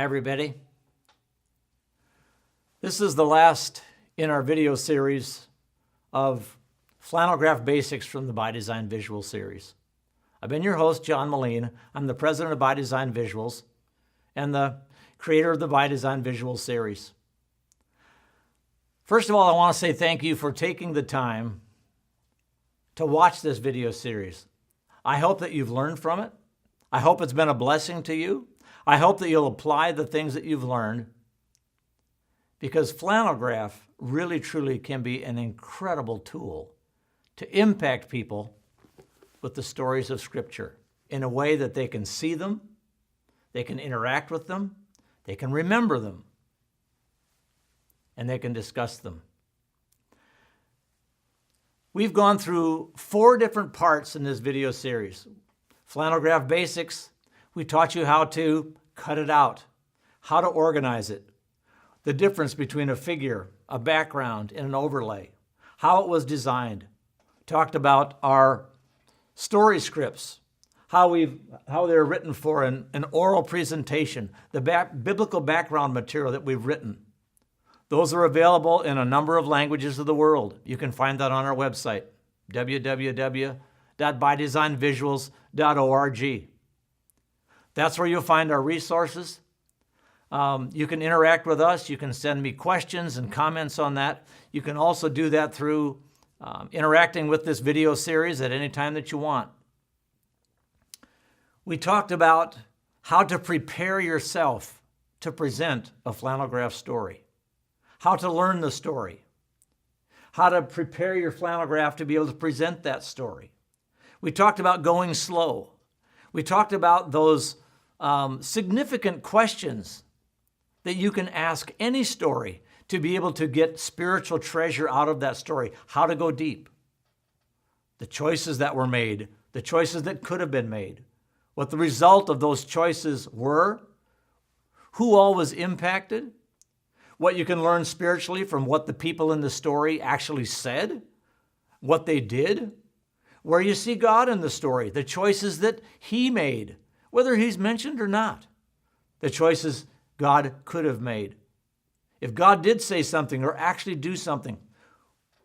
Hi, everybody. This is the last in our video series of Flannelgraph Basics from the By Design Visual series. I've been your host, John Moline. I'm the president of By Design Visuals and the creator of the By Design Visual series. First of all, I want to say thank you for taking the time to watch this video series. I hope that you've learned from it. I hope it's been a blessing to you. I hope that you'll apply the things that you've learned, because Flannelgraph really truly can be an incredible tool to impact people with the stories of Scripture in a way that they can see them, they can interact with them, they can remember them, and they can discuss them. We've gone through 4 different parts in this video series. Flannelgraph Basics, we taught you how to cut it out, how to organize it, the difference between a figure, a background, and an overlay, how it was designed. Talked about our story scripts, how they're written for an oral presentation, the biblical background material that we've written. Those are available in a number of languages of the world. You can find that on our website, www.bydesignvisuals.org. That's where you'll find our resources. You can interact with us. You can send me questions and comments on that. You can also do that through interacting with this video series at any time that you want. We talked about how to prepare yourself to present a flannelgraph story, how to learn the story, how to prepare your flannelgraph to be able to present that story. We talked about going slow. We talked about those significant questions that you can ask any story to be able to get spiritual treasure out of that story, how to go deep, the choices that were made, the choices that could have been made, what the result of those choices were, who all was impacted, what you can learn spiritually from what the people in the story actually said, what they did, where you see God in the story, the choices that He made, whether He's mentioned or not, the choices God could have made. If God did say something or actually do something,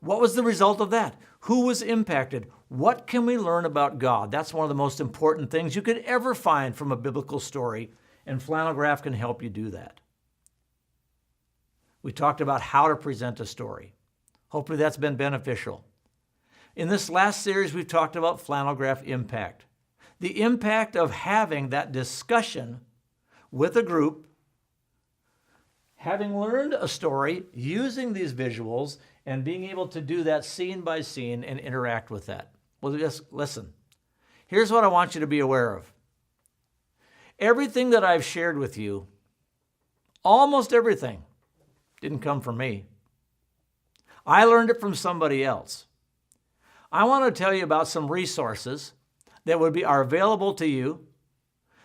what was the result of that? Who was impacted? What can we learn about God? That's one of the most important things you could ever find from a biblical story, and Flannelgraph can help you do that. We talked about how to present a story. Hopefully that's been beneficial. In this last series, we've talked about Flannelgraph Impact. The impact of having that discussion with a group, having learned a story, using these visuals, and being able to do that scene by scene and interact with that. Well, just listen. Here's what I want you to be aware of. Everything that I've shared with you, almost everything, didn't come from me. I learned it from somebody else. I want to tell you about some resources that are available to you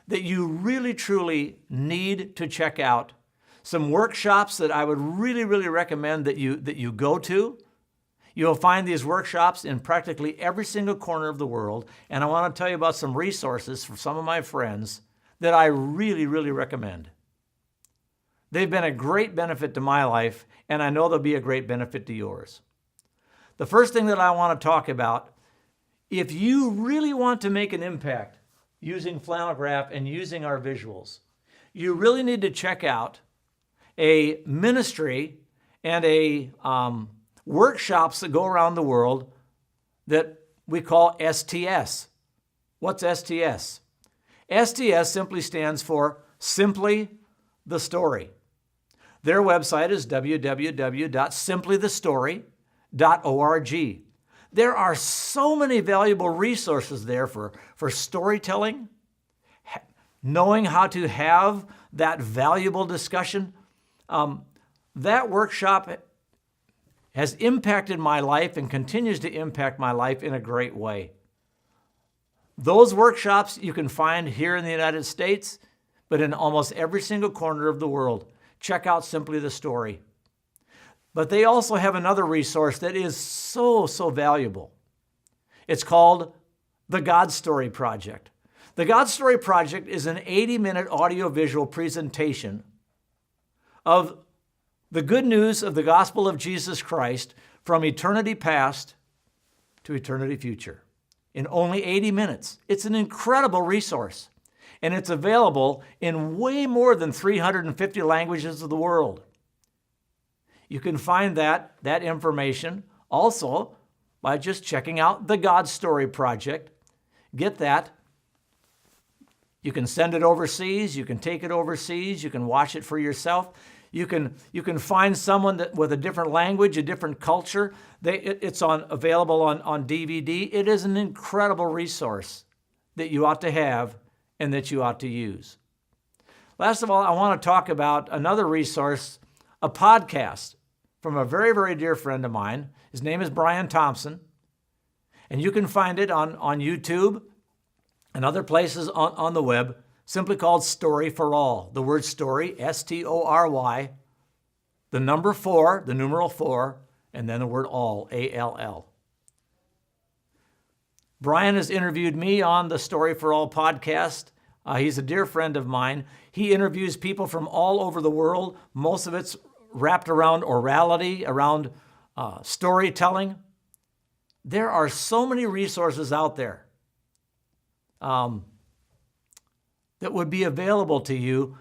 that you really, truly need to check out. Some workshops that I would really, really recommend that you go to. You'll find these workshops in practically every single corner of the world. And I want to tell you about some resources from some of my friends that I really, really recommend. They've been a great benefit to my life, and I know they'll be a great benefit to yours. The first thing that I want to talk about, if you really want to make an impact using Flannelgraph and using our visuals, you really need to check out a ministry and a workshops that go around the world that we call STS. What's STS? STS simply stands for Simply the Story. Their website is www.simplythestory.org. There are so many valuable resources there for storytelling, knowing how to have that valuable discussion. That workshop has impacted my life and continues to impact my life in a great way. Those workshops you can find here in the United States, but in almost every single corner of the world. Check out Simply the Story. But they also have another resource that is so valuable. It's called the God Story Project. The God Story Project is an 80-minute audiovisual presentation of the good news of the gospel of Jesus Christ from eternity past to eternity future in only 80 minutes. It's an incredible resource, and it's available in way more than 350 languages of the world. You can find that information also by just checking out the God Story Project. Get that. You can send it overseas. You can take it overseas. You can watch it for yourself. You can find someone with a different language, a different culture. It's available on DVD. It is an incredible resource that you ought to have and that you ought to use. Last of all, I want to talk about another resource, a podcast from a very, very dear friend of mine. His name is Brian Thompson, and you can find it on YouTube and other places on the web, simply called Story for All. The word story, S-T-O-R-Y, the number 4, the numeral 4, and then the word all, A-L-L. Brian has interviewed me on the Story for All podcast. He's a dear friend of mine. He interviews people from all over the world. Most of it's wrapped around orality, around storytelling. There are so many resources out there that would be available to you,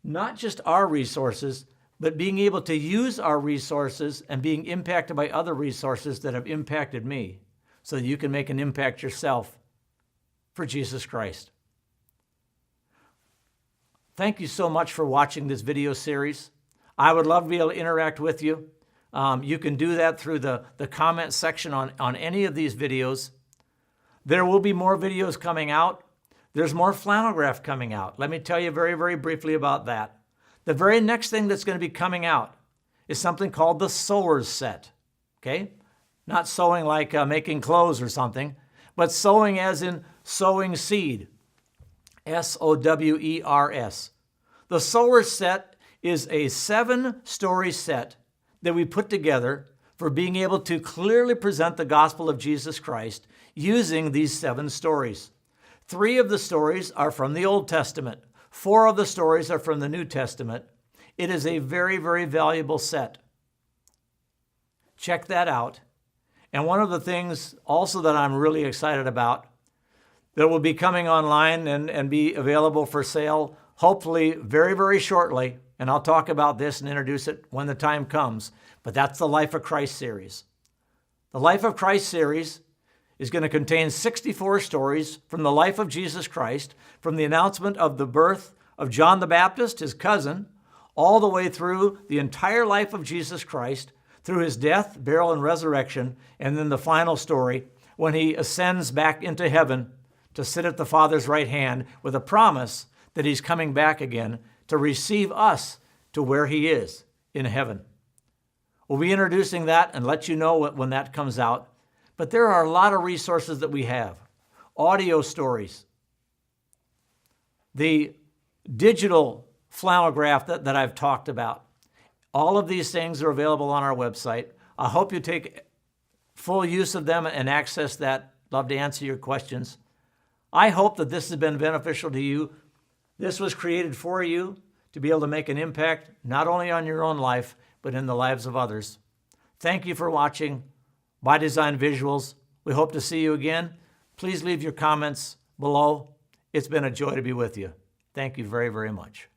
not just our resources, but being able to use our resources and being impacted by other resources that have impacted me so that you can make an impact yourself for Jesus Christ. Thank you so much for watching this video series. I would love to be able to interact with you. You can do that through the comment section on any of these videos. There will be more videos coming out. There's more Flannelgraph coming out. Let me tell you very, very briefly about that. The very next thing that's going to be coming out is something called the Sowers Set. Okay? Not sewing like making clothes or something, but sowing as in sowing seed. S-O-W-E-R-S. The Sowers Set is a 7-story set that we put together for being able to clearly present the gospel of Jesus Christ using these 7 stories. 3 of the stories are from the Old Testament. 4 of the stories are from the New Testament. It is a very, very valuable set. Check that out. And one of the things also that I'm really excited about that will be coming online and be available for sale, hopefully very, very shortly, and I'll talk about this and introduce it when the time comes, but that's the Life of Christ series. The Life of Christ series is going to contain 64 stories from the life of Jesus Christ, from the announcement of the birth of John the Baptist, his cousin, all the way through the entire life of Jesus Christ, through his death, burial, and resurrection, and then the final story when he ascends back into heaven to sit at the Father's right hand with a promise that he's coming back again to receive us to where he is in heaven. We'll be introducing that and let you know when that comes out. But there are a lot of resources that we have. Audio stories. The digital flannelgraph that I've talked about. All of these things are available on our website. I hope you take full use of them and access that. Love to answer your questions. I hope that this has been beneficial to you. This was created for you to be able to make an impact, not only on your own life, but in the lives of others. Thank you for watching By Design Visuals. We hope to see you again. Please leave your comments below. It's been a joy to be with you. Thank you very, very much.